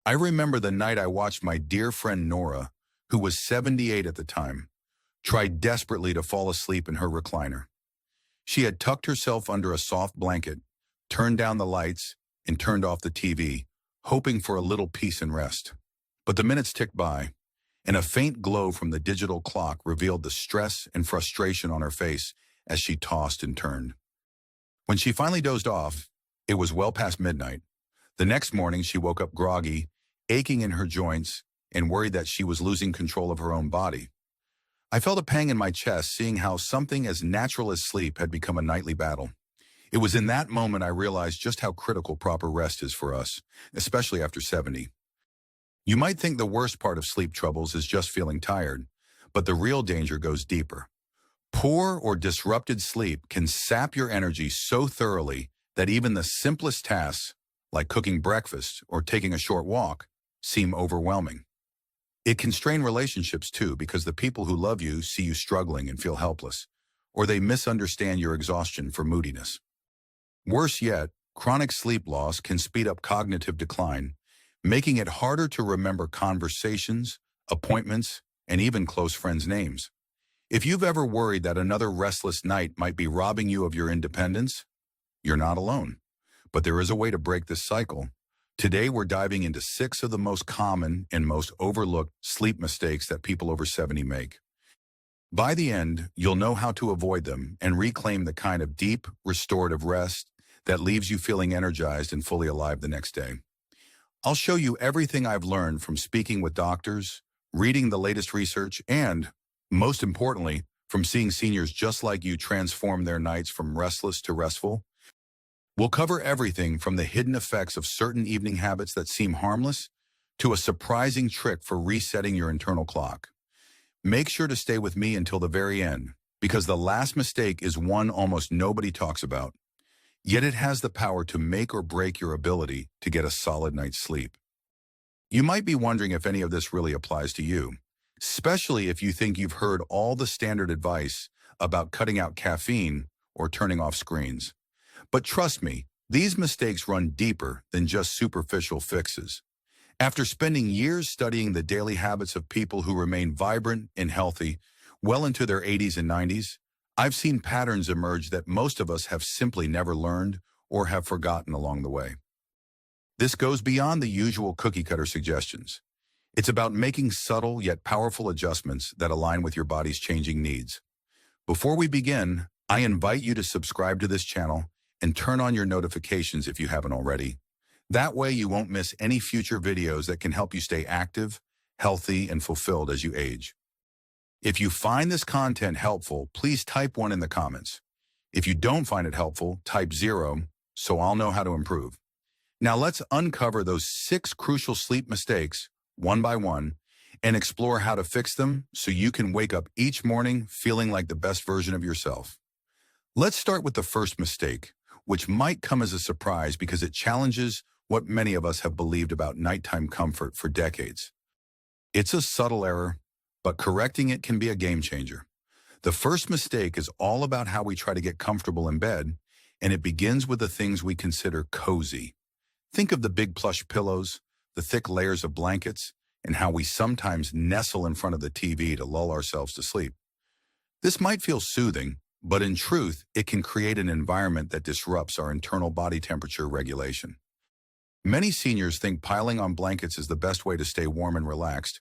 I remember the night I watched my dear friend Nora, who was 78 at the time, try desperately to fall asleep in her recliner. She had tucked herself under a soft blanket, turned down the lights, and turned off the TV, hoping for a little peace and rest. But the minutes ticked by, and a faint glow from the digital clock revealed the stress and frustration on her face as she tossed and turned. When she finally dozed off, it was well past midnight. The next morning, she woke up groggy, aching in her joints, and worried that she was losing control of her own body. I felt a pang in my chest seeing how something as natural as sleep had become a nightly battle. It was in that moment I realized just how critical proper rest is for us, especially after 70. You might think the worst part of sleep troubles is just feeling tired, but the real danger goes deeper. Poor or disrupted sleep can sap your energy so thoroughly that even the simplest tasks, like cooking breakfast or taking a short walk, seem overwhelming. It can strain relationships too, because the people who love you see you struggling and feel helpless, or they misunderstand your exhaustion for moodiness. Worse yet, chronic sleep loss can speed up cognitive decline, making it harder to remember conversations, appointments, and even close friends' names. If you've ever worried that another restless night might be robbing you of your independence, you're not alone. But there is a way to break this cycle. Today, we're diving into 6 of the most common and most overlooked sleep mistakes that people over 70 make. By the end, you'll know how to avoid them and reclaim the kind of deep, restorative rest that leaves you feeling energized and fully alive the next day. I'll show you everything I've learned from speaking with doctors, reading the latest research, and, most importantly, from seeing seniors just like you transform their nights from restless to restful. We'll cover everything from the hidden effects of certain evening habits that seem harmless to a surprising trick for resetting your internal clock. Make sure to stay with me until the very end, because the last mistake is one almost nobody talks about. Yet it has the power to make or break your ability to get a solid night's sleep. You might be wondering if any of this really applies to you, especially if you think you've heard all the standard advice about cutting out caffeine or turning off screens. But trust me, these mistakes run deeper than just superficial fixes. After spending years studying the daily habits of people who remain vibrant and healthy well into their 80s and 90s, I've seen patterns emerge that most of us have simply never learned or have forgotten along the way. This goes beyond the usual cookie-cutter suggestions. It's about making subtle yet powerful adjustments that align with your body's changing needs. Before we begin, I invite you to subscribe to this channel and turn on your notifications if you haven't already. That way you won't miss any future videos that can help you stay active, healthy, and fulfilled as you age. If you find this content helpful, please type 1 in the comments. If you don't find it helpful, type 0 so I'll know how to improve. Now let's uncover those 6 crucial sleep mistakes, one by one, and explore how to fix them so you can wake up each morning feeling like the best version of yourself. Let's start with the first mistake, which might come as a surprise because it challenges what many of us have believed about nighttime comfort for decades. It's a subtle error, but correcting it can be a game changer. The first mistake is all about how we try to get comfortable in bed, and it begins with the things we consider cozy. Think of the big plush pillows, the thick layers of blankets, and how we sometimes nestle in front of the TV to lull ourselves to sleep. This might feel soothing, but in truth, it can create an environment that disrupts our internal body temperature regulation. Many seniors think piling on blankets is the best way to stay warm and relaxed,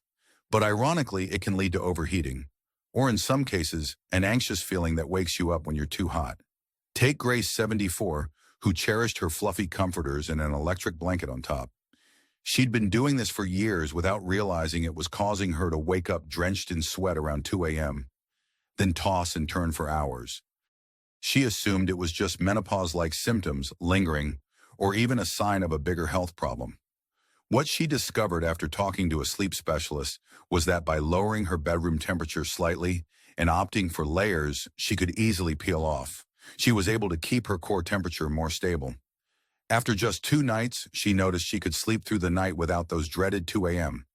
but ironically, it can lead to overheating, or in some cases, an anxious feeling that wakes you up when you're too hot. Take Grace, 74, who cherished her fluffy comforters and an electric blanket on top. She'd been doing this for years without realizing it was causing her to wake up drenched in sweat around 2 a.m., then toss and turn for hours. She assumed it was just menopause-like symptoms lingering, or even a sign of a bigger health problem. What she discovered after talking to a sleep specialist was that by lowering her bedroom temperature slightly and opting for layers she could easily peel off, she was able to keep her core temperature more stable. After just 2 nights, she noticed she could sleep through the night without those dreaded 2 a.m.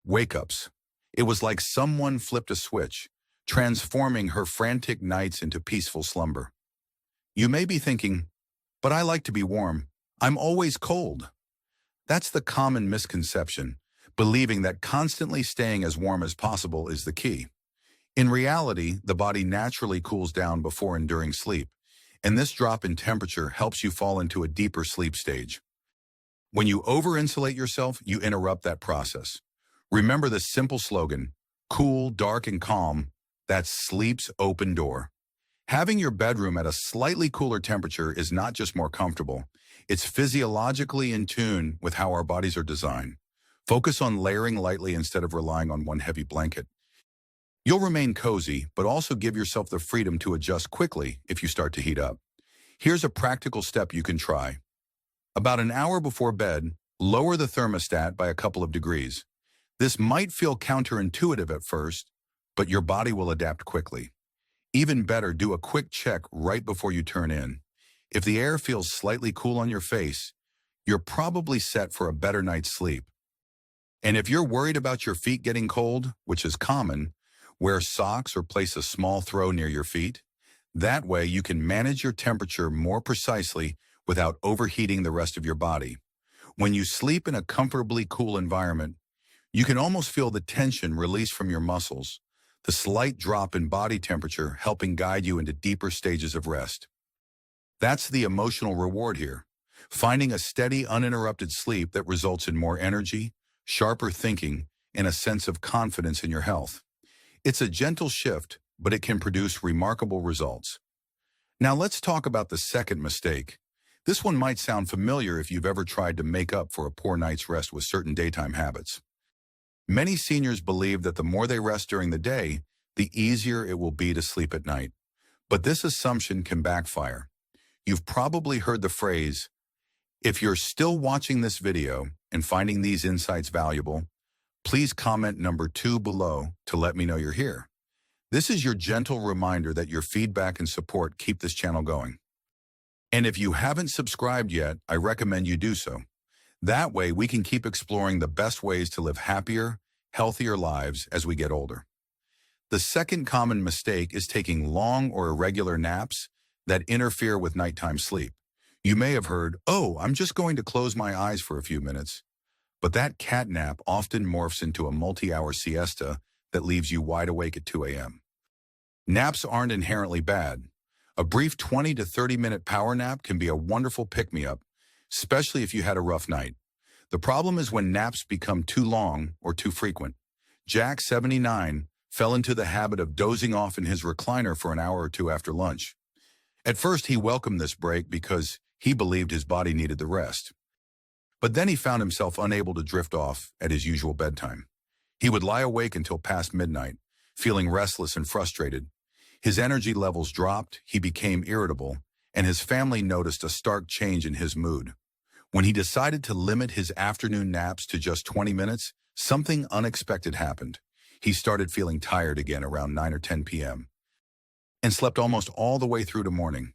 wake-ups. It was like someone flipped a switch, transforming her frantic nights into peaceful slumber. You may be thinking, but I like to be warm. I'm always cold. That's the common misconception, believing that constantly staying as warm as possible is the key. In reality, the body naturally cools down before and during sleep, and this drop in temperature helps you fall into a deeper sleep stage. When you over-insulate yourself, you interrupt that process. Remember the simple slogan, cool, dark, and calm, that's sleep's open door. Having your bedroom at a slightly cooler temperature is not just more comfortable, it's physiologically in tune with how our bodies are designed. Focus on layering lightly instead of relying on one heavy blanket. You'll remain cozy, but also give yourself the freedom to adjust quickly if you start to heat up. Here's a practical step you can try. About an hour before bed, lower the thermostat by a couple of degrees. This might feel counterintuitive at first, but your body will adapt quickly. Even better, do a quick check right before you turn in. If the air feels slightly cool on your face, you're probably set for a better night's sleep. And if you're worried about your feet getting cold, which is common, wear socks or place a small throw near your feet. That way you can manage your temperature more precisely without overheating the rest of your body. When you sleep in a comfortably cool environment, you can almost feel the tension released from your muscles, the slight drop in body temperature helping guide you into deeper stages of rest. That's the emotional reward here, finding a steady, uninterrupted sleep that results in more energy, sharper thinking, and a sense of confidence in your health. It's a gentle shift, but it can produce remarkable results. Now let's talk about the second mistake. This one might sound familiar if you've ever tried to make up for a poor night's rest with certain daytime habits. Many seniors believe that the more they rest during the day, the easier it will be to sleep at night. But this assumption can backfire. You've probably heard the phrase, if you're still watching this video and finding these insights valuable, please comment number 2 below to let me know you're here. This is your gentle reminder that your feedback and support keep this channel going. And if you haven't subscribed yet, I recommend you do so. That way we can keep exploring the best ways to live happier, healthier lives as we get older. The second common mistake is taking long or irregular naps that interfere with nighttime sleep. You may have heard, "Oh, I'm just going to close my eyes for a few minutes." But that cat nap often morphs into a multi-hour siesta that leaves you wide awake at 2 a.m. Naps aren't inherently bad. A brief 20 to 30-minute power nap can be a wonderful pick-me-up, especially if you had a rough night. The problem is when naps become too long or too frequent. Jack, 79, fell into the habit of dozing off in his recliner for an hour or two after lunch. At first, he welcomed this break because he believed his body needed the rest. But then he found himself unable to drift off at his usual bedtime. He would lie awake until past midnight, feeling restless and frustrated. His energy levels dropped, he became irritable, and his family noticed a stark change in his mood. When he decided to limit his afternoon naps to just 20 minutes, something unexpected happened. He started feeling tired again around 9 or 10 p.m. and slept almost all the way through to morning.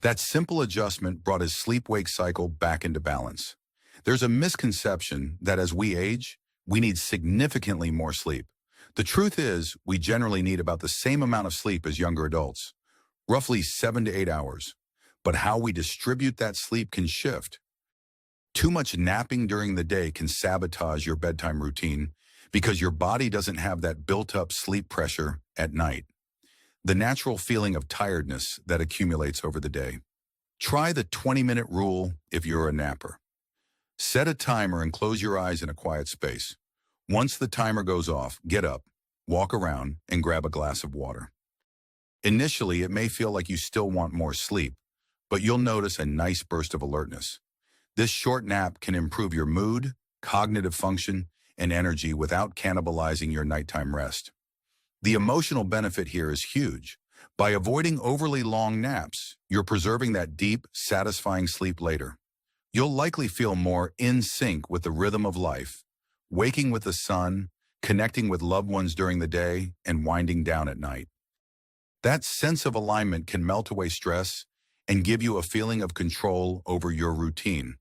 That simple adjustment brought his sleep-wake cycle back into balance. There's a misconception that as we age, we need significantly more sleep. The truth is, we generally need about the same amount of sleep as younger adults, roughly 7 to 8 hours. But how we distribute that sleep can shift. Too much napping during the day can sabotage your bedtime routine because your body doesn't have that built-up sleep pressure at night, the natural feeling of tiredness that accumulates over the day. Try the 20-minute rule if you're a napper. Set a timer and close your eyes in a quiet space. Once the timer goes off, get up, walk around, and grab a glass of water. Initially, it may feel like you still want more sleep, but you'll notice a nice burst of alertness. This short nap can improve your mood, cognitive function, and energy without cannibalizing your nighttime rest. The emotional benefit here is huge. By avoiding overly long naps, you're preserving that deep, satisfying sleep later. You'll likely feel more in sync with the rhythm of life, waking with the sun, connecting with loved ones during the day, and winding down at night. That sense of alignment can melt away stress and give you a feeling of control over your routine,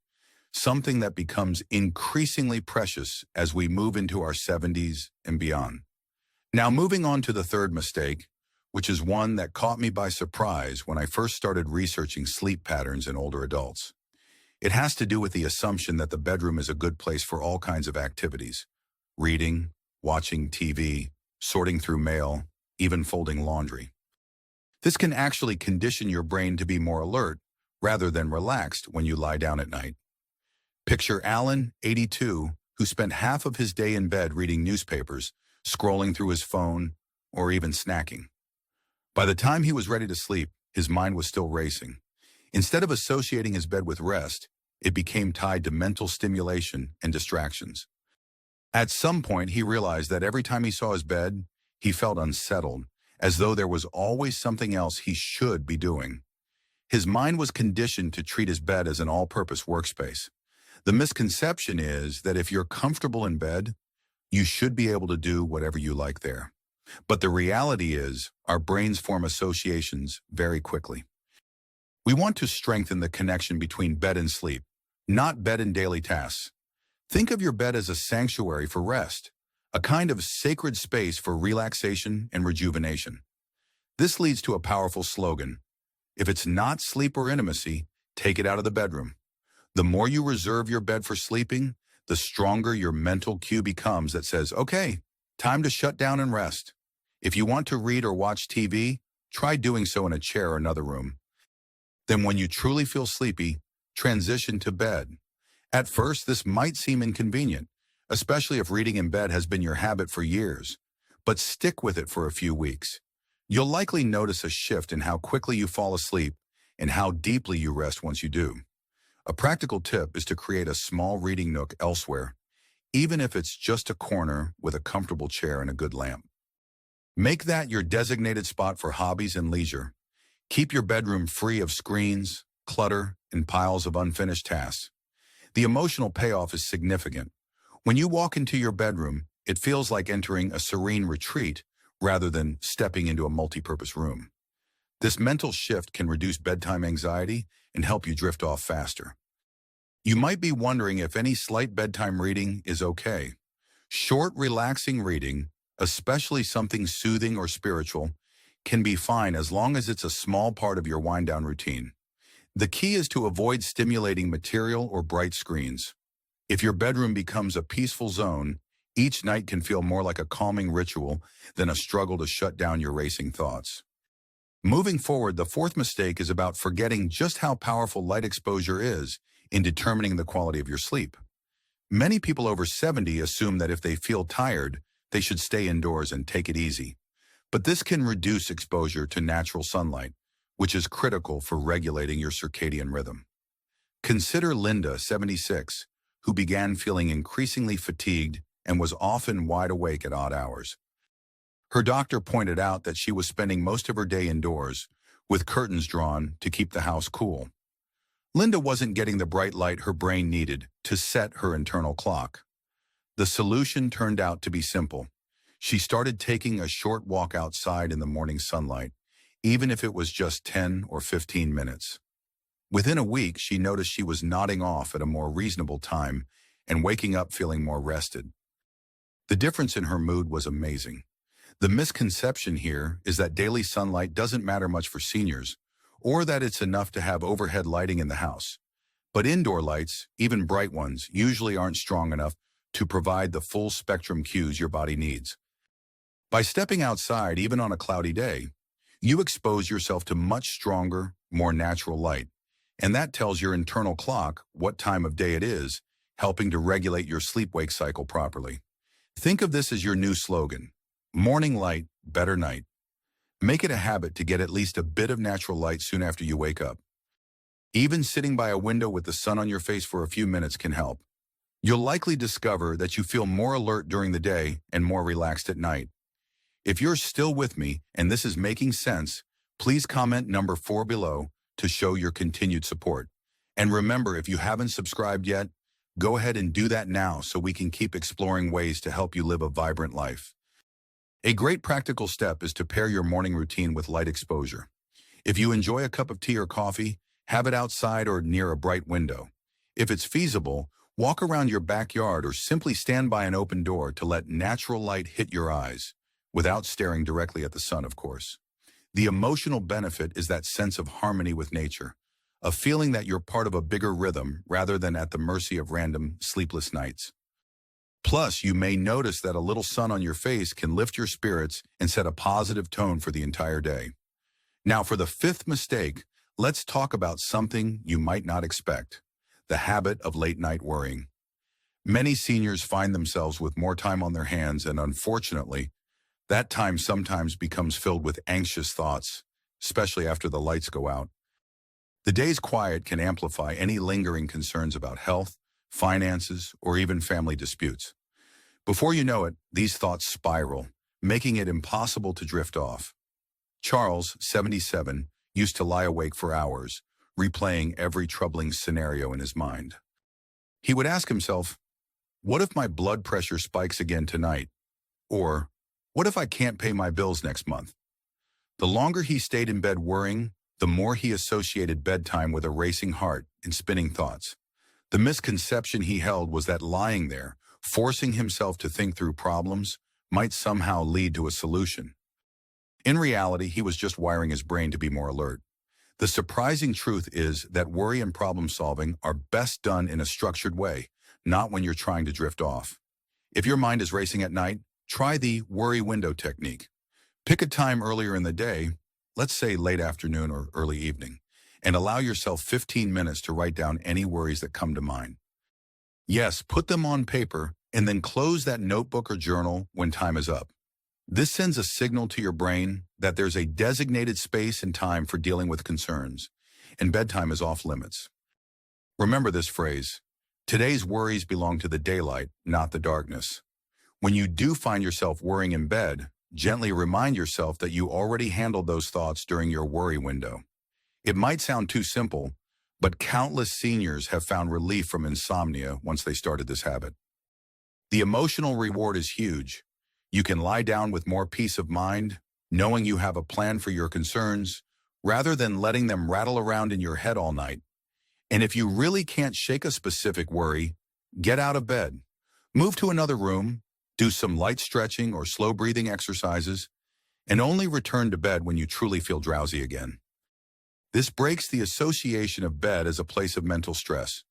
something that becomes increasingly precious as we move into our 70s and beyond. Now, moving on to the third mistake, which is one that caught me by surprise when I first started researching sleep patterns in older adults. It has to do with the assumption that the bedroom is a good place for all kinds of activities: reading, watching TV, sorting through mail, even folding laundry. This can actually condition your brain to be more alert rather than relaxed when you lie down at night. Picture Alan, 82, who spent half of his day in bed reading newspapers, scrolling through his phone, or even snacking. By the time he was ready to sleep, his mind was still racing. Instead of associating his bed with rest, it became tied to mental stimulation and distractions. At some point, he realized that every time he saw his bed, he felt unsettled, as though there was always something else he should be doing. His mind was conditioned to treat his bed as an all-purpose workspace. The misconception is that if you're comfortable in bed, you should be able to do whatever you like there. But the reality is, our brains form associations very quickly. We want to strengthen the connection between bed and sleep, not bed and daily tasks. Think of your bed as a sanctuary for rest, a kind of sacred space for relaxation and rejuvenation. This leads to a powerful slogan: if it's not sleep or intimacy, take it out of the bedroom. The more you reserve your bed for sleeping, the stronger your mental cue becomes that says, okay, time to shut down and rest. If you want to read or watch TV, try doing so in a chair or another room. Then when you truly feel sleepy, transition to bed. At first, this might seem inconvenient, especially if reading in bed has been your habit for years, but stick with it for a few weeks. You'll likely notice a shift in how quickly you fall asleep and how deeply you rest once you do. A practical tip is to create a small reading nook elsewhere, even if it's just a corner with a comfortable chair and a good lamp. Make that your designated spot for hobbies and leisure. Keep your bedroom free of screens, clutter, and piles of unfinished tasks. The emotional payoff is significant. When you walk into your bedroom, it feels like entering a serene retreat rather than stepping into a multi-purpose room. This mental shift can reduce bedtime anxiety and help you drift off faster. You might be wondering if any slight bedtime reading is okay. Short, relaxing reading, especially something soothing or spiritual, can be fine as long as it's a small part of your wind-down routine. The key is to avoid stimulating material or bright screens. If your bedroom becomes a peaceful zone, each night can feel more like a calming ritual than a struggle to shut down your racing thoughts. Moving forward, the fourth mistake is about forgetting just how powerful light exposure is in determining the quality of your sleep. Many people over 70 assume that if they feel tired, they should stay indoors and take it easy. But this can reduce exposure to natural sunlight, which is critical for regulating your circadian rhythm. Consider Linda, 76, who began feeling increasingly fatigued and was often wide awake at odd hours. Her doctor pointed out that she was spending most of her day indoors, with curtains drawn to keep the house cool. Linda wasn't getting the bright light her brain needed to set her internal clock. The solution turned out to be simple. She started taking a short walk outside in the morning sunlight, even if it was just 10 or 15 minutes. Within a week, she noticed she was nodding off at a more reasonable time and waking up feeling more rested. The difference in her mood was amazing. The misconception here is that daily sunlight doesn't matter much for seniors, or that it's enough to have overhead lighting in the house. But indoor lights, even bright ones, usually aren't strong enough to provide the full spectrum cues your body needs. By stepping outside, even on a cloudy day, you expose yourself to much stronger, more natural light, and that tells your internal clock what time of day it is, helping to regulate your sleep-wake cycle properly. Think of this as your new slogan: morning light, better night. Make it a habit to get at least a bit of natural light soon after you wake up. Even sitting by a window with the sun on your face for a few minutes can help. You'll likely discover that you feel more alert during the day and more relaxed at night. If you're still with me and this is making sense, please comment number 4 below to show your continued support. And remember, if you haven't subscribed yet, go ahead and do that now so we can keep exploring ways to help you live a vibrant life. A great practical step is to pair your morning routine with light exposure. If you enjoy a cup of tea or coffee, have it outside or near a bright window. If it's feasible, walk around your backyard or simply stand by an open door to let natural light hit your eyes, without staring directly at the sun, of course. The emotional benefit is that sense of harmony with nature, a feeling that you're part of a bigger rhythm rather than at the mercy of random sleepless nights. Plus, you may notice that a little sun on your face can lift your spirits and set a positive tone for the entire day. Now, for the fifth mistake, let's talk about something you might not expect: the habit of late-night worrying. Many seniors find themselves with more time on their hands, and unfortunately, that time sometimes becomes filled with anxious thoughts, especially after the lights go out. The day's quiet can amplify any lingering concerns about health, finances, or even family disputes. Before you know it, these thoughts spiral, making it impossible to drift off. Charles, 77, used to lie awake for hours, replaying every troubling scenario in his mind. He would ask himself, what if my blood pressure spikes again tonight? Or, what if I can't pay my bills next month? The longer he stayed in bed worrying, the more he associated bedtime with a racing heart and spinning thoughts. The misconception he held was that lying there, forcing himself to think through problems, might somehow lead to a solution. In reality, he was just wiring his brain to be more alert. The surprising truth is that worry and problem solving are best done in a structured way, not when you're trying to drift off. If your mind is racing at night, try the worry window technique. Pick a time earlier in the day, let's say late afternoon or early evening, and allow yourself 15 minutes to write down any worries that come to mind. Yes, put them on paper and then close that notebook or journal when time is up. This sends a signal to your brain that there's a designated space and time for dealing with concerns, and bedtime is off limits. Remember this phrase: today's worries belong to the daylight, not the darkness. When you do find yourself worrying in bed, gently remind yourself that you already handled those thoughts during your worry window. It might sound too simple, but countless seniors have found relief from insomnia once they started this habit. The emotional reward is huge. You can lie down with more peace of mind, knowing you have a plan for your concerns, rather than letting them rattle around in your head all night. And if you really can't shake a specific worry, get out of bed. Move to another room, do some light stretching or slow breathing exercises, and only return to bed when you truly feel drowsy again. This breaks the association of bed as a place of mental stress.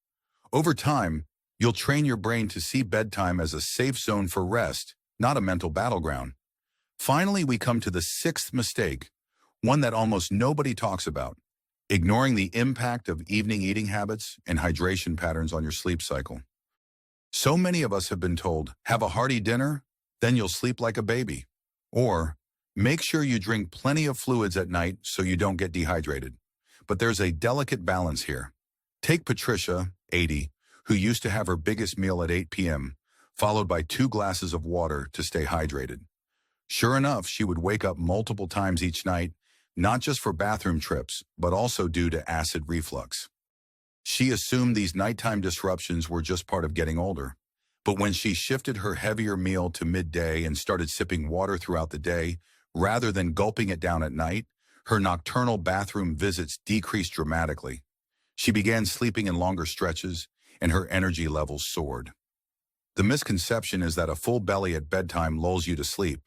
Over time, you'll train your brain to see bedtime as a safe zone for rest, not a mental battleground. Finally, we come to the sixth mistake, one that almost nobody talks about: ignoring the impact of evening eating habits and hydration patterns on your sleep cycle. So many of us have been told, have a hearty dinner, then you'll sleep like a baby. Or, make sure you drink plenty of fluids at night so you don't get dehydrated. But there's a delicate balance here. Take Patricia, 80, who used to have her biggest meal at 8 p.m., followed by 2 glasses of water to stay hydrated. Sure enough, she would wake up multiple times each night, not just for bathroom trips, but also due to acid reflux. She assumed these nighttime disruptions were just part of getting older. But when she shifted her heavier meal to midday and started sipping water throughout the day, rather than gulping it down at night, her nocturnal bathroom visits decreased dramatically. She began sleeping in longer stretches, and her energy levels soared. The misconception is that a full belly at bedtime lulls you to sleep.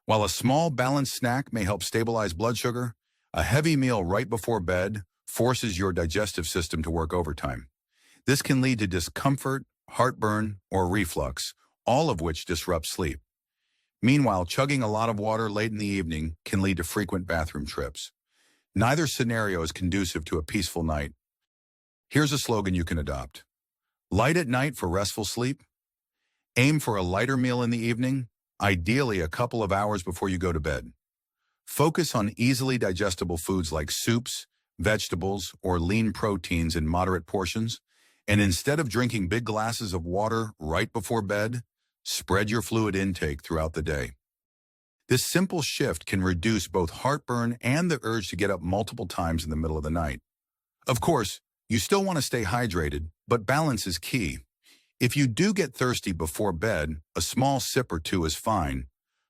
While a small balanced snack may help stabilize blood sugar, a heavy meal right before bed forces your digestive system to work overtime. This can lead to discomfort, heartburn, or reflux, all of which disrupt sleep. Meanwhile, chugging a lot of water late in the evening can lead to frequent bathroom trips. Neither scenario is conducive to a peaceful night. Here's a slogan you can adopt: light at night for restful sleep. Aim for a lighter meal in the evening, ideally a couple of hours before you go to bed. Focus on easily digestible foods like soups, vegetables, or lean proteins in moderate portions, and instead of drinking big glasses of water right before bed, spread your fluid intake throughout the day. This simple shift can reduce both heartburn and the urge to get up multiple times in the middle of the night. Of course, you still want to stay hydrated, but balance is key. If you do get thirsty before bed, a small sip or two is fine,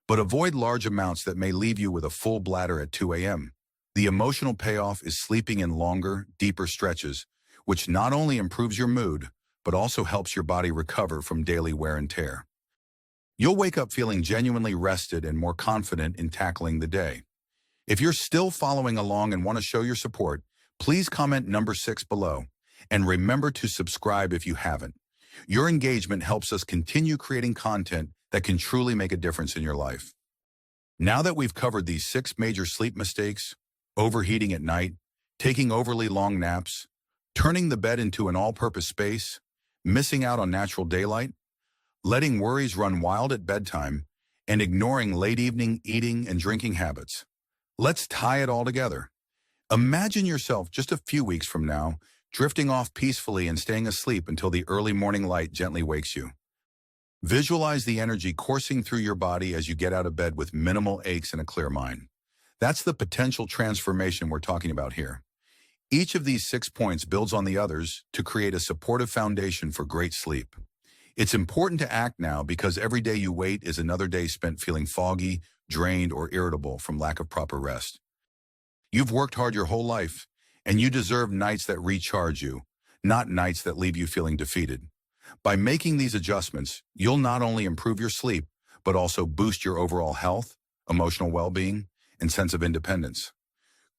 but avoid large amounts that may leave you with a full bladder at 2 a.m. The emotional payoff is sleeping in longer, deeper stretches, which not only improves your mood, but also helps your body recover from daily wear and tear. You'll wake up feeling genuinely rested and more confident in tackling the day. If you're still following along and want to show your support, Please comment number 6 below, and remember to subscribe if you haven't. Your engagement helps us continue creating content that can truly make a difference in your life. Now that we've covered these 6 major sleep mistakes, overheating at night, taking overly long naps, turning the bed into an all-purpose space, missing out on natural daylight, letting worries run wild at bedtime, and ignoring late evening eating and drinking habits, let's tie it all together. Imagine yourself just a few weeks from now, drifting off peacefully and staying asleep until the early morning light gently wakes you. Visualize the energy coursing through your body as you get out of bed with minimal aches and a clear mind. That's the potential transformation we're talking about here. Each of these 6 points builds on the others to create a supportive foundation for great sleep. It's important to act now because every day you wait is another day spent feeling foggy, drained, or irritable from lack of proper rest. You've worked hard your whole life, and you deserve nights that recharge you, not nights that leave you feeling defeated. By making these adjustments, you'll not only improve your sleep, but also boost your overall health, emotional well-being, and sense of independence.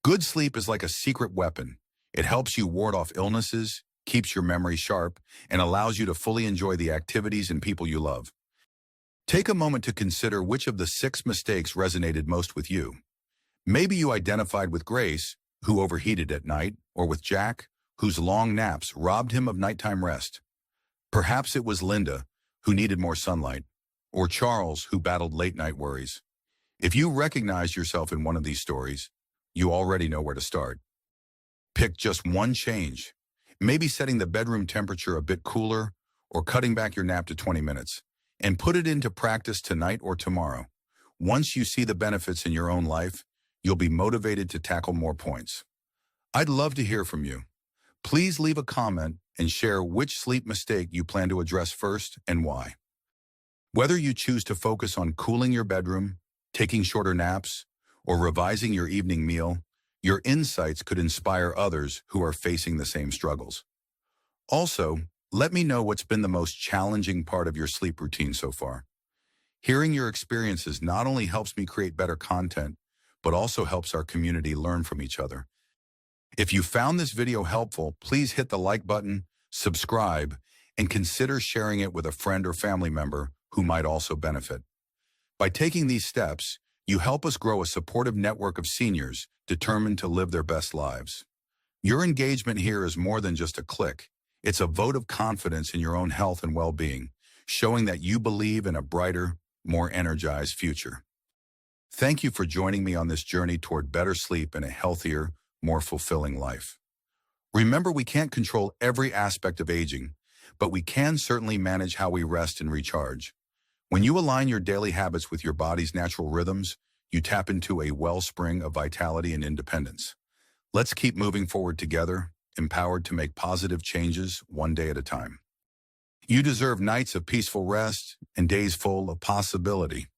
Good sleep is like a secret weapon. It helps you ward off illnesses, keeps your memory sharp, and allows you to fully enjoy the activities and people you love. Take a moment to consider which of the 6 mistakes resonated most with you. Maybe you identified with Grace, who overheated at night, or with Jack, whose long naps robbed him of nighttime rest. Perhaps it was Linda, who needed more sunlight, or Charles, who battled late-night worries. If you recognize yourself in one of these stories, you already know where to start. Pick just one change, maybe setting the bedroom temperature a bit cooler or cutting back your nap to 20 minutes, and put it into practice tonight or tomorrow. Once you see the benefits in your own life, you'll be motivated to tackle more points. I'd love to hear from you. Please leave a comment and share which sleep mistake you plan to address first and why. Whether you choose to focus on cooling your bedroom, taking shorter naps, or revising your evening meal, your insights could inspire others who are facing the same struggles. Also, let me know what's been the most challenging part of your sleep routine so far. Hearing your experiences not only helps me create better content, but also helps our community learn from each other. If you found this video helpful, please hit the like button, subscribe, and consider sharing it with a friend or family member who might also benefit. By taking these steps, you help us grow a supportive network of seniors determined to live their best lives. Your engagement here is more than just a click. It's a vote of confidence in your own health and well-being, showing that you believe in a brighter, more energized future. Thank you for joining me on this journey toward better sleep and a healthier, more fulfilling life. Remember, we can't control every aspect of aging, but we can certainly manage how we rest and recharge. When you align your daily habits with your body's natural rhythms, you tap into a wellspring of vitality and independence. Let's keep moving forward together, empowered to make positive changes one day at a time. You deserve nights of peaceful rest and days full of possibility.